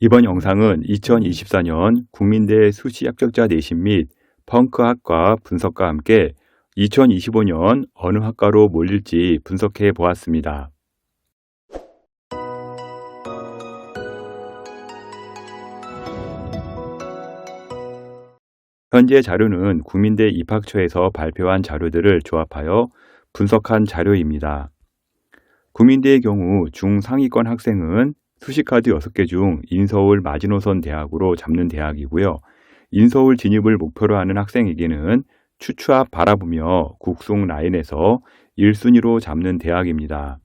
이번 영상은 2024년 국민대 수시 합격자 내신 및 펑크학과 분석과 함께 2025년 어느 학과로 몰릴지 분석해 보았습니다. 현재 자료는 국민대 입학처에서 발표한 자료들을 조합하여 분석한 자료입니다. 국민대의 경우 중상위권 학생은 수시카드 6개 중 인서울 마지노선 대학으로 잡는 대학이고요. 인서울 진입을 목표로 하는 학생에게는 추추 앞 바라보며 국송 라인에서 1순위로 잡는 대학입니다.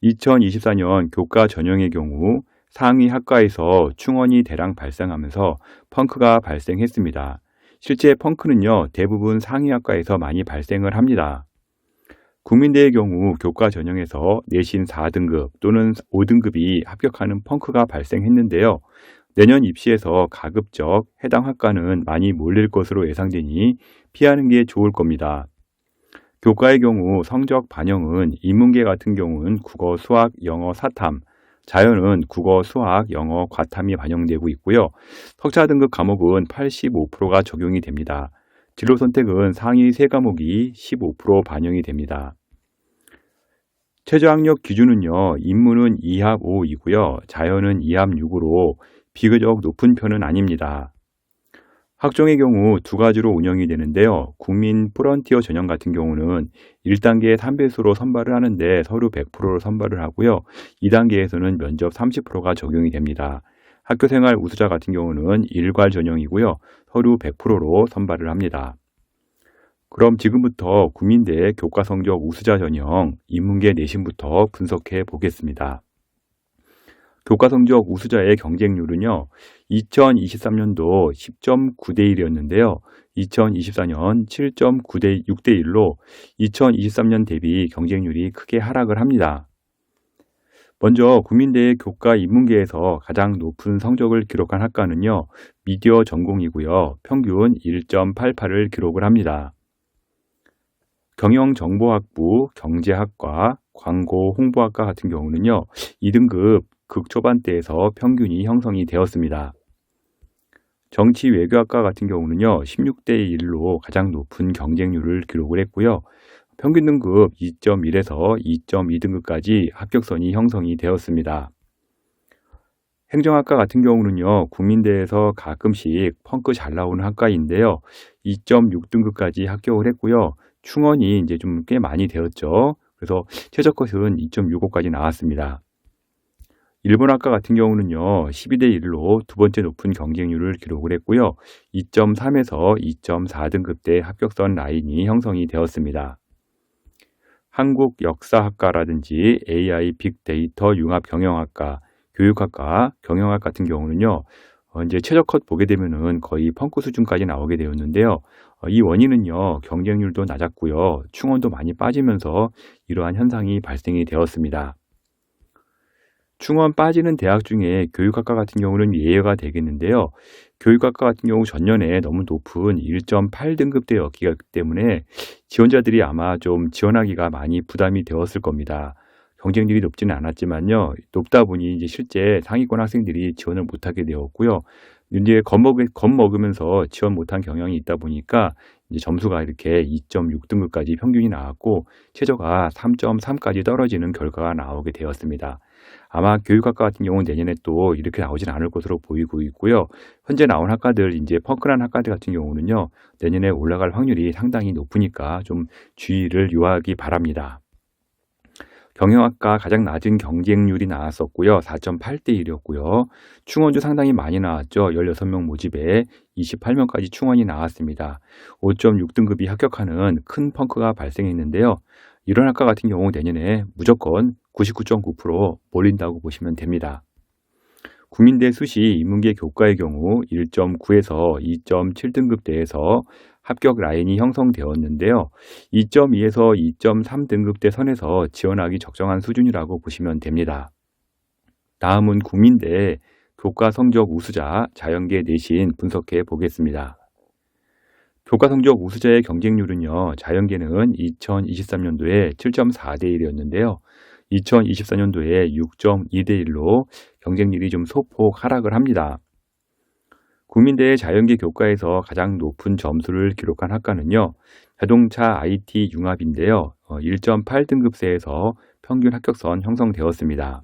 2024년 교과 전형의 경우 상위 학과에서 충원이 대량 발생하면서 펑크가 발생했습니다. 실제 펑크는요, 대부분 상위 학과에서 많이 발생을 합니다. 국민대의 경우 교과 전형에서 내신 4등급 또는 5등급이 합격하는 펑크가 발생했는데요. 내년 입시에서 가급적 해당 학과는 많이 몰릴 것으로 예상되니 피하는 게 좋을 겁니다. 교과의 경우 성적 반영은 인문계 같은 경우는 국어, 수학, 영어, 사탐, 자연은 국어, 수학, 영어, 과탐이 반영되고 있고요. 석차 등급 과목은 85%가 적용이 됩니다. 진로 선택은 상위 3과목이 15% 반영이 됩니다. 최저학력 기준은요, 인문은 2합 5이고요, 자연은 2합 6으로 비교적 높은 편은 아닙니다. 학종의 경우 두 가지로 운영이 되는데요. 국민 프론티어 전형 같은 경우는 1단계 3배수로 선발을 하는데 서류 100%로 선발을 하고요. 2단계에서는 면접 30%가 적용이 됩니다. 학교생활 우수자 같은 경우는 일괄 전형이고요. 서류 100%로 선발을 합니다. 그럼 지금부터 국민대 교과 성적 우수자 전형 인문계 내신부터 분석해 보겠습니다. 교과 성적 우수자의 경쟁률은요, 2023년도 10.9대 1이었는데요. 2024년 7.9대 6대 1로 2023년 대비 경쟁률이 크게 하락을 합니다. 먼저 국민대의 교과 인문계에서 가장 높은 성적을 기록한 학과는요, 미디어 전공이고요. 평균 1.88을 기록을 합니다. 경영정보학부, 경제학과, 광고 홍보학과 같은 경우는요, 2등급 극초반대에서 평균이 형성이 되었습니다. 정치외교학과 같은 경우는요, 16대 1로 가장 높은 경쟁률을 기록을 했고요. 평균 등급 2.1에서 2.2등급까지 합격선이 형성이 되었습니다. 행정학과 같은 경우는요, 국민대에서 가끔씩 펑크 잘 나오는 학과인데요, 2.6등급까지 합격을 했고요. 충원이 이제 좀 꽤 많이 되었죠. 그래서 최저컷은 2.65까지 나왔습니다. 일본학과 같은 경우는요, 12대 1로 두 번째 높은 경쟁률을 기록을 했고요. 2.3에서 2.4등급대 합격선 라인이 형성이 되었습니다. 한국역사학과라든지 AI 빅데이터 융합 경영학과, 교육학과, 경영학 같은 경우는요, 이제 최저컷 보게 되면은 거의 펑크 수준까지 나오게 되었는데요. 이 원인은요, 경쟁률도 낮았고요, 충원도 많이 빠지면서 이러한 현상이 발생이 되었습니다. 충원 빠지는 대학 중에 교육학과 같은 경우는 예외가 되겠는데요. 교육학과 같은 경우 전년에 너무 높은 1.8등급대였기 때문에 지원자들이 아마 좀 지원하기가 많이 부담이 되었을 겁니다. 경쟁률이 높지는 않았지만요, 높다 보니 이제 실제 상위권 학생들이 지원을 못하게 되었고요. 이제 겁먹으면서 지원 못한 경향이 있다 보니까 이제 점수가 이렇게 2.6등급까지 평균이 나왔고 최저가 3.3까지 떨어지는 결과가 나오게 되었습니다. 아마 교육학과 같은 경우는 내년에 또 이렇게 나오진 않을 것으로 보이고 있고요. 현재 나온 학과들, 이제 펑크난 학과들 같은 경우는요, 내년에 올라갈 확률이 상당히 높으니까 좀 주의를 요하기 바랍니다. 경영학과 가장 낮은 경쟁률이 나왔었고요. 4.8대 1이었고요. 충원도 상당히 많이 나왔죠. 16명 모집에 28명까지 충원이 나왔습니다. 5.6등급이 합격하는 큰 펑크가 발생했는데요. 이런 학과 같은 경우 내년에 무조건 99.9% 몰린다고 보시면 됩니다. 국민대 수시 인문계 교과의 경우 1.9에서 2.7등급대에서 합격 라인이 형성되었는데요. 2.2에서 2.3등급대 선에서 지원하기 적정한 수준이라고 보시면 됩니다. 다음은 국민대 교과 성적 우수자 자연계 내신 분석해 보겠습니다. 교과 성적 우수자의 경쟁률은요, 자연계는 2023년도에 7.4대 1이었는데요. 2024년도에 6.2대 1로 경쟁률이 좀 소폭 하락을 합니다. 국민대 자연계 교과에서 가장 높은 점수를 기록한 학과는요, 자동차 IT 융합인데요. 1.8등급제에서 평균 합격선 형성되었습니다.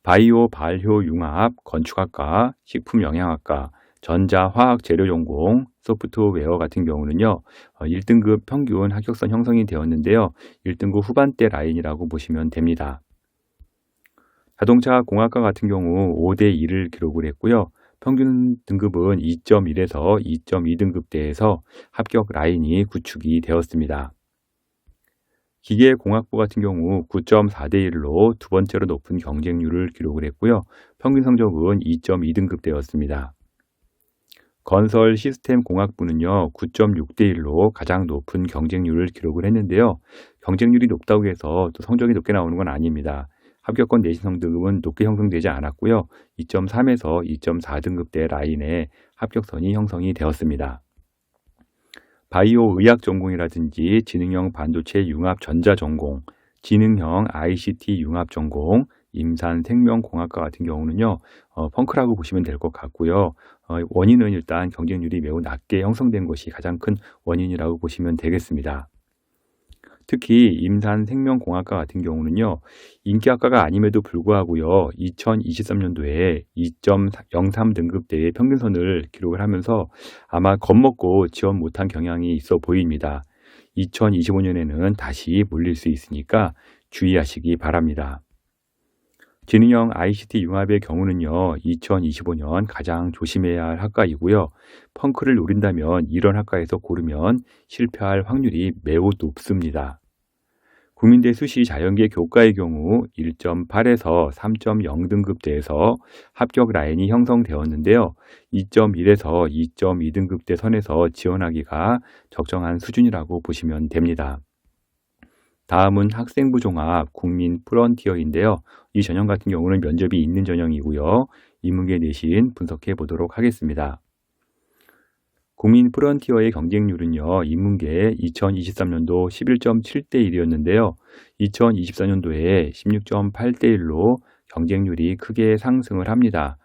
바이오 발효 융합, 건축학과, 식품영양학과, 전자화학재료전공, 소프트웨어 같은 경우는요, 1등급 평균 합격선 형성이 되었는데요. 1등급 후반대 라인이라고 보시면 됩니다. 자동차 공학과 같은 경우 5대 2를 기록을 했고요. 평균 등급은 2.1에서 2.2등급대에서 합격 라인이 구축이 되었습니다. 기계공학부 같은 경우 9.4대 1로 두 번째로 높은 경쟁률을 기록을 했고요. 평균 성적은 2.2등급대였습니다. 건설 시스템 공학부는요, 9.6대 1로 가장 높은 경쟁률을 기록을 했는데요. 경쟁률이 높다고 해서 또 성적이 높게 나오는 건 아닙니다. 합격권 내신 성적은 높게 형성되지 않았고요. 2.3에서 2.4등급대 라인에 합격선이 형성이 되었습니다. 바이오 의학 전공이라든지 지능형 반도체 융합 전자 전공, 지능형 ICT 융합 전공, 임산 생명공학과 같은 경우는요, 펑크라고 보시면 될 것 같고요. 원인은 일단 경쟁률이 매우 낮게 형성된 것이 가장 큰 원인이라고 보시면 되겠습니다. 특히 임산생명공학과 같은 경우는요, 인기학과가 아님에도 불구하고요, 2023년도에 2.03등급대의 평균선을 기록을 하면서 아마 겁먹고 지원 못한 경향이 있어 보입니다. 2025년에는 다시 몰릴 수 있으니까 주의하시기 바랍니다. 지능형 ICT 융합의 경우는요, 2025년 가장 조심해야 할 학과이고요. 펑크를 노린다면 이런 학과에서 고르면 실패할 확률이 매우 높습니다. 국민대 수시 자연계 교과의 경우 1.8에서 3.0등급대에서 합격 라인이 형성되었는데요. 2.1에서 2.2등급대 선에서 지원하기가 적정한 수준이라고 보시면 됩니다. 다음은 학생부 종합 국민 프런티어인데요. 이 전형 같은 경우는 면접이 있는 전형이고요. 인문계 내신 분석해 보도록 하겠습니다. 국민 프런티어의 경쟁률은요, 인문계 2023년도 11.7대 1이었는데요. 2024년도에 16.8대 1로 경쟁률이 크게 상승을 합니다.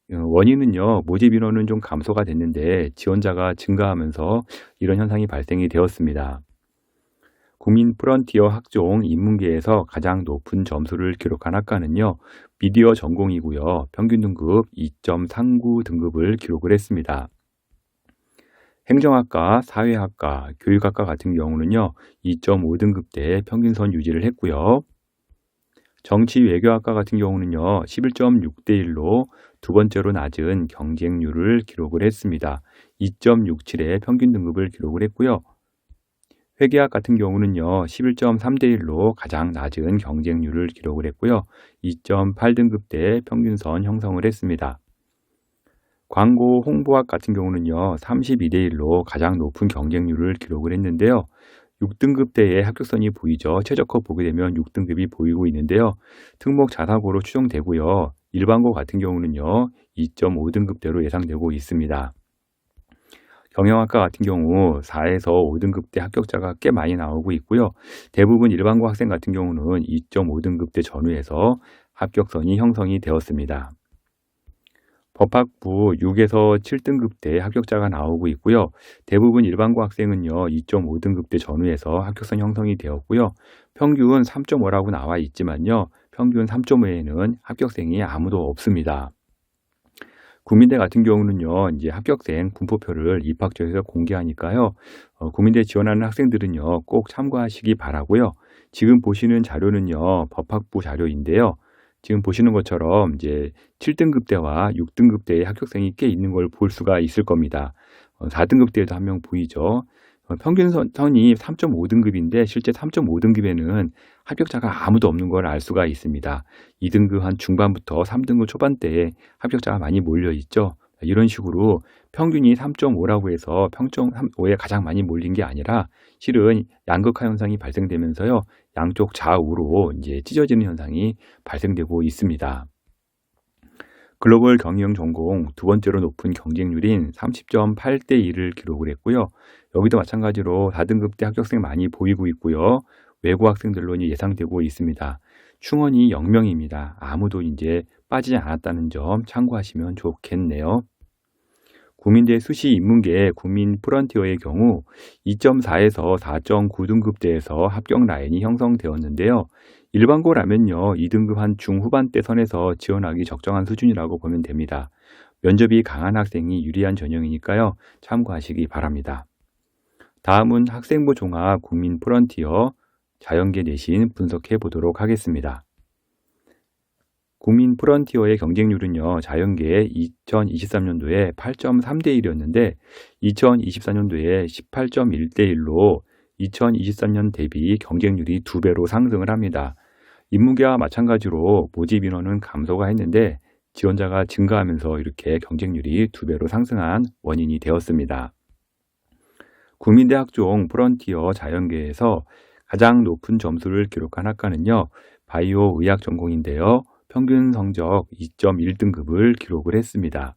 원인은요, 모집 인원은 좀 감소가 됐는데 지원자가 증가하면서 이런 현상이 발생이 되었습니다. 국민 프런티어 학종 인문계에서 가장 높은 점수를 기록한 학과는요, 미디어 전공이고요. 평균 등급 2.39 등급을 기록을 했습니다. 행정학과, 사회학과, 교육학과 같은 경우는요, 2.5등급대 평균선 유지를 했고요. 정치외교학과 같은 경우는요, 11.6대 1로 두 번째로 낮은 경쟁률을 기록을 했습니다. 2.67의 평균 등급을 기록을 했고요. 회계학 같은 경우는요, 11.3대 1로 가장 낮은 경쟁률을 기록을 했고요. 2.8등급대 평균선 형성을 했습니다. 광고 홍보학 같은 경우는요, 32대 1로 가장 높은 경쟁률을 기록을 했는데요. 6등급대의 합격선이 보이죠. 최저컷 보게 되면 6등급이 보이고 있는데요. 특목 자사고로 추정되고요. 일반고 같은 경우는요, 2.5등급대로 예상되고 있습니다. 경영학과 같은 경우 4에서 5등급대 합격자가 꽤 많이 나오고 있고요. 대부분 일반고 학생 같은 경우는 2.5등급대 전후에서 합격선이 형성이 되었습니다. 법학부 6에서 7등급대 합격자가 나오고 있고요. 대부분 일반고 학생은요, 2.5등급대 전후에서 합격선 형성이 되었고요. 평균 3.5라고 나와 있지만요, 평균 3.5에는 합격생이 아무도 없습니다. 국민대 같은 경우는요, 이제 합격생 분포표를 입학처에서 공개하니까요, 국민대 지원하는 학생들은요, 꼭 참고하시기 바라고요. 지금 보시는 자료는요, 법학부 자료인데요. 지금 보시는 것처럼 이제 7등급대와 6등급대의 합격생이 꽤 있는 걸 볼 수가 있을 겁니다. 4등급대에도 한 명 보이죠. 평균 선이 3.5등급인데 실제 3.5등급에는 합격자가 아무도 없는 걸 알 수가 있습니다. 2등급 한 중반부터 3등급 초반대에 합격자가 많이 몰려 있죠. 이런 식으로 평균이 3.5라고 해서 평점 5에 가장 많이 몰린 게 아니라 실은 양극화 현상이 발생되면서요. 양쪽 좌우로 이제 찢어지는 현상이 발생되고 있습니다. 글로벌 경영 전공 두 번째로 높은 경쟁률인 30.8대 2를 기록을 했고요. 여기도 마찬가지로 4등급대 합격생 많이 보이고 있고요. 외고 학생들로 예상되고 있습니다. 충원이 0명입니다. 아무도 이제 빠지지 않았다는 점 참고하시면 좋겠네요. 국민대 수시 인문계 국민 프런티어의 경우 2.4에서 4.9등급대에서 합격 라인이 형성되었는데요. 일반고라면요, 2등급 한 중후반대 선에서 지원하기 적정한 수준이라고 보면 됩니다. 면접이 강한 학생이 유리한 전형이니까요, 참고하시기 바랍니다. 다음은 학생부 종합 국민 프런티어 자연계 내신 분석해 보도록 하겠습니다. 국민 프런티어의 경쟁률은요, 자연계에 2023년도에 8.3대 1이었는데 2024년도에 18.1대 1로 2023년 대비 경쟁률이 2배로 상승을 합니다. 인문계와 마찬가지로 모집 인원은 감소가 했는데 지원자가 증가하면서 이렇게 경쟁률이 2배로 상승한 원인이 되었습니다. 국민대 학종 프런티어 자연계에서 가장 높은 점수를 기록한 학과는요, 바이오 의학 전공인데요. 평균 성적 2.1등급을 기록을 했습니다.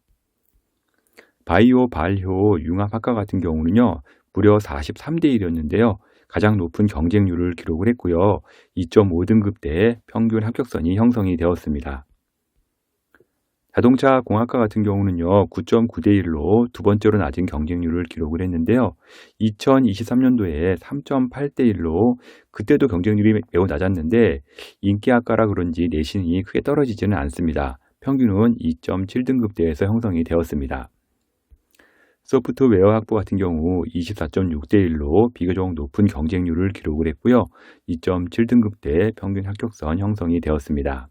바이오 발효 융합학과 같은 경우는요, 무려 43대 1이었는데요. 가장 높은 경쟁률을 기록을 했고요. 2.5등급대의 평균 합격선이 형성이 되었습니다. 자동차 공학과 같은 경우는요, 9.9대 1로 두 번째로 낮은 경쟁률을 기록을 했는데요. 2023년도에 3.8대 1로 그때도 경쟁률이 매우 낮았는데 인기학과라 그런지 내신이 크게 떨어지지는 않습니다. 평균은 2.7등급대에서 형성이 되었습니다. 소프트웨어 학부 같은 경우 24.6대 1로 비교적 높은 경쟁률을 기록을 했고요. 2.7등급대 평균 합격선 형성이 되었습니다.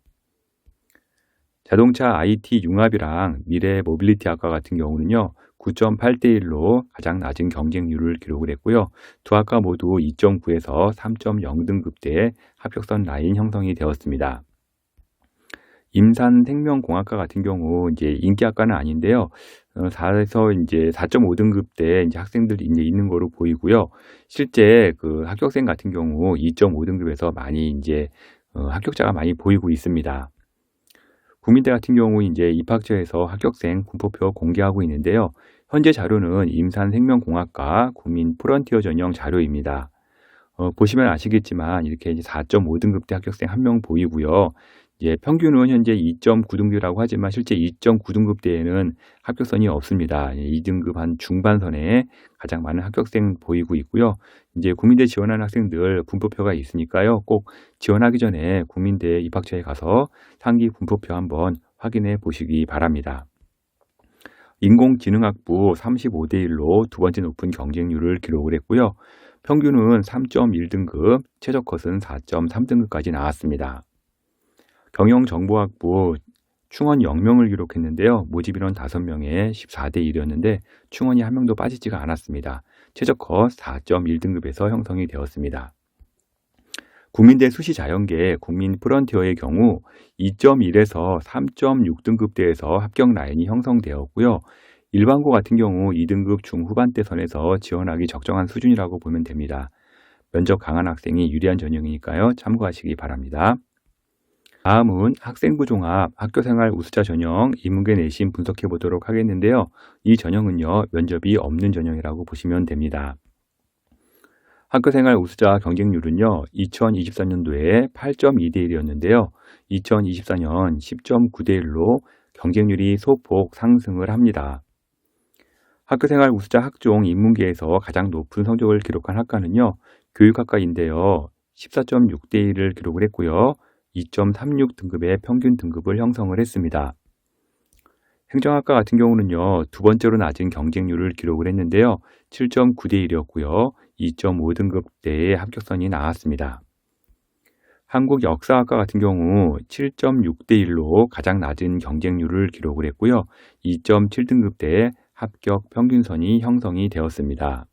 자동차 IT 융합이랑 미래 모빌리티 학과 같은 경우는요, 9.8대 1로 가장 낮은 경쟁률을 기록을 했고요. 두 학과 모두 2.9에서 3.0등급대의 합격선 라인 형성이 되었습니다. 임산생명공학과 같은 경우 이제 인기학과는 아닌데요. 4에서 이제 4.5등급대 이제 학생들이 이제 있는 거로 보이고요. 실제 그 합격생 같은 경우 2.5등급에서 많이 이제 합격자가 많이 보이고 있습니다. 국민대 같은 경우 이제 입학처에서 합격생 분포표 공개하고 있는데요. 현재 자료는 임산생명공학과 국민 프런티어 전형 자료입니다. 보시면 아시겠지만 이렇게 4.5등급대 합격생 1명 보이고요. 이제 평균은 현재 2.9등급이라고 하지만 실제 2.9등급대에는 합격선이 없습니다. 2등급 한 중반선에 가장 많은 합격생 보이고 있고요. 이제 국민대 지원하는 학생들 분포표가 있으니까요. 꼭 지원하기 전에 국민대 입학처에 가서 상기 분포표 한번 확인해 보시기 바랍니다. 인공지능학부 35대 1로 두 번째 높은 경쟁률을 기록을 했고요. 평균은 3.1등급, 최저컷은 4.3등급까지 나왔습니다. 경영정보학부 충원 0명을 기록했는데요. 모집 인원 5명에 14대 1이었는데 충원이 1명도 빠지지가 않았습니다. 최저컷 4.1등급에서 형성이 되었습니다. 국민대 수시자연계 국민 프런티어의 경우 2.1에서 3.6등급대에서 합격 라인이 형성되었고요. 일반고 같은 경우 2등급 중후반대 선에서 지원하기 적정한 수준이라고 보면 됩니다. 면접 강한 학생이 유리한 전형이니까요. 참고하시기 바랍니다. 다음은 학생부 종합 학교생활 우수자 전형 인문계 내신 분석해 보도록 하겠는데요. 이 전형은요, 면접이 없는 전형이라고 보시면 됩니다. 학교생활 우수자 경쟁률은요, 2023년도에 8.2대 1이었는데요. 2024년 10.9대 1로 경쟁률이 소폭 상승을 합니다. 학교생활 우수자 학종 인문계에서 가장 높은 성적을 기록한 학과는요, 교육학과인데요. 14.6대 1을 기록을 했고요. 2.36등급의 평균 등급을 형성을 했습니다. 행정학과 같은 경우는요, 두 번째로 낮은 경쟁률을 기록을 했는데요. 7.9대 1이었고요. 2.5등급대의 합격선이 나왔습니다. 한국역사학과 같은 경우 7.6대 1로 가장 낮은 경쟁률을 기록을 했고요. 2.7등급대의 합격 평균선이 형성이 되었습니다.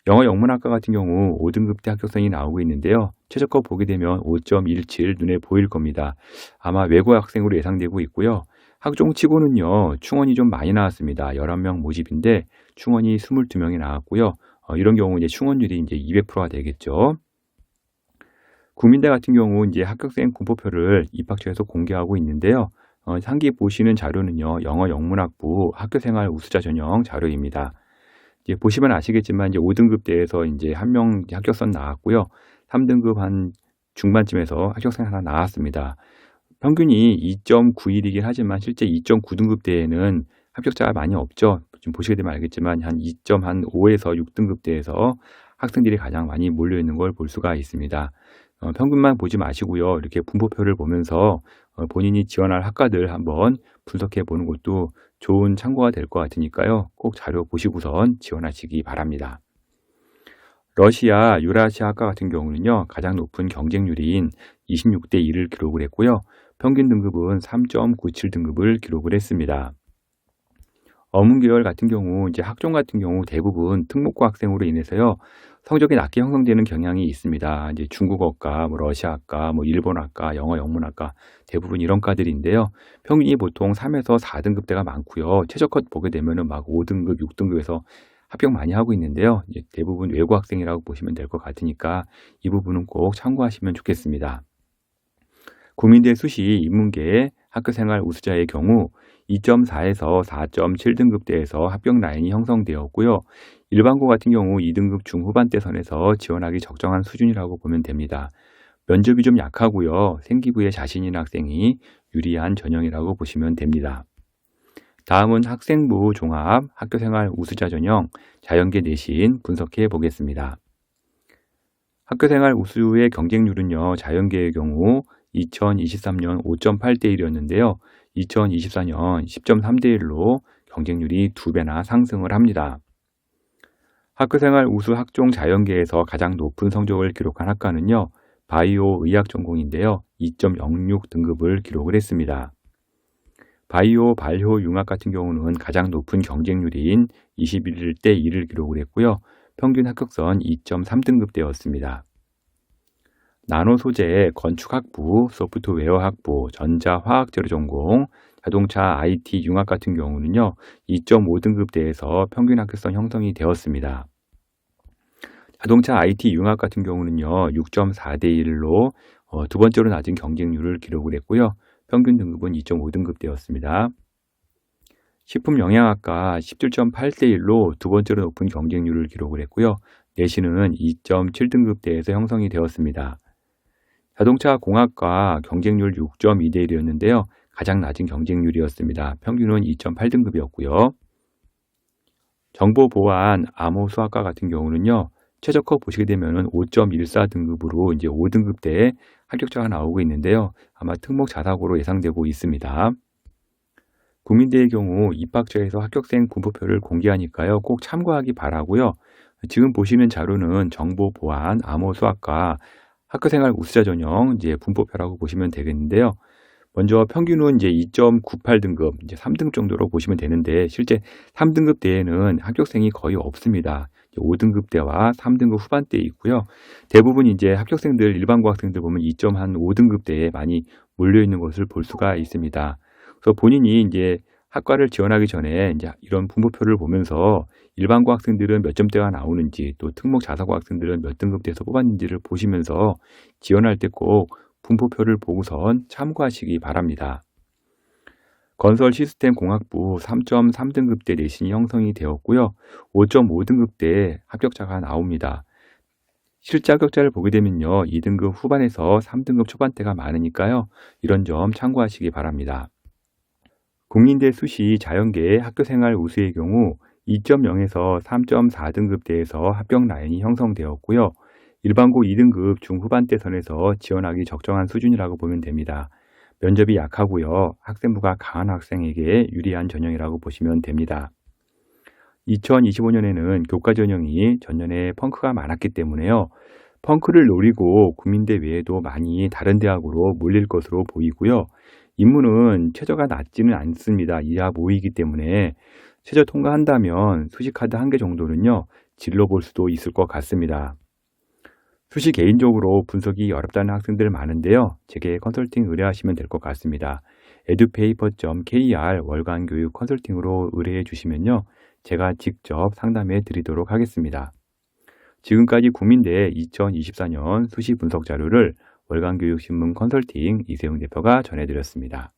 영어 영문학과 같은 경우 5등급대 합격선이 나오고 있는데요. 최저껏 보게 되면 5.17 눈에 보일 겁니다. 아마 외고 학생으로 예상되고 있고요. 학종치고는요, 충원이 좀 많이 나왔습니다. 11명 모집인데 충원이 22명이 나왔고요. 이런 경우 이제 충원율이 이제 200%가 되겠죠. 국민대 같은 경우 이제 합격생 분포표를 입학처에서 공개하고 있는데요. 상기 보시는 자료는요, 영어 영문학부 학교생활 우수자 전형 자료입니다. 이제 보시면 아시겠지만 이제 5등급대에서 이제 1명 합격선 나왔고요. 3등급 한 중반쯤에서 합격생 하나 나왔습니다. 평균이 2.91이긴 하지만 실제 2.9등급대에는 합격자가 많이 없죠. 지금 보시게 되면 알겠지만 한 2.5에서 6등급대에서 학생들이 가장 많이 몰려있는 걸 볼 수가 있습니다. 평균만 보지 마시고요. 이렇게 분포표를 보면서 본인이 지원할 학과들 한번 분석해 보는 것도 좋은 참고가 될 것 같으니까요. 꼭 자료 보시고선 지원하시기 바랍니다. 러시아, 유라시아 학과 같은 경우는요. 가장 높은 경쟁률인 26대 1을 기록을 했고요. 평균 등급은 3.97등급을 기록을 했습니다. 어문계열 같은 경우, 이제 학종 같은 경우 대부분 특목고 학생으로 인해서요. 성적이 낮게 형성되는 경향이 있습니다. 이제 중국어과, 러시아학과, 일본학과, 영어 영문학과 대부분 이런 과들인데요. 평균이 보통 3에서 4등급대가 많고요. 최저컷 보게 되면은 막 5등급, 6등급에서 합격 많이 하고 있는데요. 이제 대부분 외고 학생이라고 보시면 될 것 같으니까 이 부분은 꼭 참고하시면 좋겠습니다. 국민대 수시 인문계 학교생활 우수자의 경우 2.4에서 4.7등급대에서 합격 라인이 형성되었고요. 일반고 같은 경우 2등급 중후반대 선에서 지원하기 적정한 수준이라고 보면 됩니다. 면접이 좀 약하고요. 생기부에 자신 있는 학생이 유리한 전형이라고 보시면 됩니다. 다음은 학생부 종합 학교생활 우수자 전형 자연계 내신 분석해 보겠습니다. 학교생활 우수의 경쟁률은요. 자연계의 경우 2023년 5.8대 1이었는데요. 2024년 10.3대 1로 경쟁률이 2배나 상승을 합니다. 학교생활 우수 학종 자연계에서 가장 높은 성적을 기록한 학과는요. 바이오 의학 전공인데요. 2.06 등급을 기록을 했습니다. 바이오 발효 융합 같은 경우는 가장 높은 경쟁률인 21대 2를 기록을 했고요. 평균 합격선 2.3등급대였습니다. 나노 소재, 건축학부, 소프트웨어학부, 전자화학재료 전공, 자동차 IT 융합 같은 경우는요. 2.5등급대에서 평균 합격선 형성이 되었습니다. 자동차 IT 융합 같은 경우는요. 6.4대 1로 두 번째로 낮은 경쟁률을 기록을 했고요. 평균 등급은 2.5등급대였습니다. 식품영양학과 17.8대 1로 두 번째로 높은 경쟁률을 기록을 했고요. 내신은 2.7등급대에서 형성이 되었습니다. 자동차 공학과 경쟁률 6.2대 1이었는데요. 가장 낮은 경쟁률이었습니다. 평균은 2.8등급이었고요. 정보보안 암호수학과 같은 경우는요. 최저컷 보시게 되면 5.14등급으로 이제 5등급대에 합격자가 나오고 있는데요. 아마 특목 자사고로 예상되고 있습니다. 국민대의 경우 입학처에서 합격생 분포표를 공개하니까요. 꼭 참고하기 바라고요. 지금 보시는 자료는 정보보안 암호수학과 학교생활 우수자 전형 이제 분포표라고 보시면 되겠는데요. 먼저 평균은 이제 2.98등급, 이제 3등급 정도로 보시면 되는데 실제 3등급대에는 합격생이 거의 없습니다. 5등급대와 3등급 후반대에 있고요. 대부분 이제 합격생들 일반고 학생들 보면 2.5등급대에 많이 몰려 있는 것을 볼 수가 있습니다. 그래서 본인이 이제 학과를 지원하기 전에 이제 이런 분포표를 보면서 일반고 학생들은 몇 점대가 나오는지 또 특목 자사고 학생들은 몇 등급대에서 뽑았는지를 보시면서 지원할 때 꼭 분포표를 보고선 참고하시기 바랍니다. 건설 시스템 공학부 3.3등급대 내신이 형성이 되었고요. 5.5등급대에 합격자가 나옵니다. 실제 합격자를 보게 되면요. 2등급 후반에서 3등급 초반대가 많으니까요. 이런 점 참고하시기 바랍니다. 국민대 수시 자연계 학교생활 우수의 경우 2.0에서 3.4등급대에서 합격 라인이 형성되었고요. 일반고 2등급 중후반대 선에서 지원하기 적정한 수준이라고 보면 됩니다. 면접이 약하고요. 학생부가 강한 학생에게 유리한 전형이라고 보시면 됩니다. 2025년에는 교과 전형이 전년에 펑크가 많았기 때문에요. 펑크를 노리고 국민대 외에도 많이 다른 대학으로 몰릴 것으로 보이고요. 인문은 최저가 낮지는 않습니다. 이하 5이기 때문에 최저 통과한다면 수시카드 1개 정도는요. 질러 볼 수도 있을 것 같습니다. 수시 개인적으로 분석이 어렵다는 학생들 많은데요. 제게 컨설팅 의뢰하시면 될 것 같습니다. edupaper.kr 월간 교육 컨설팅으로 의뢰해 주시면요. 제가 직접 상담해 드리도록 하겠습니다. 지금까지 국민대 2024년 수시 분석 자료를 월간 교육신문 컨설팅 이세용 대표가 전해드렸습니다.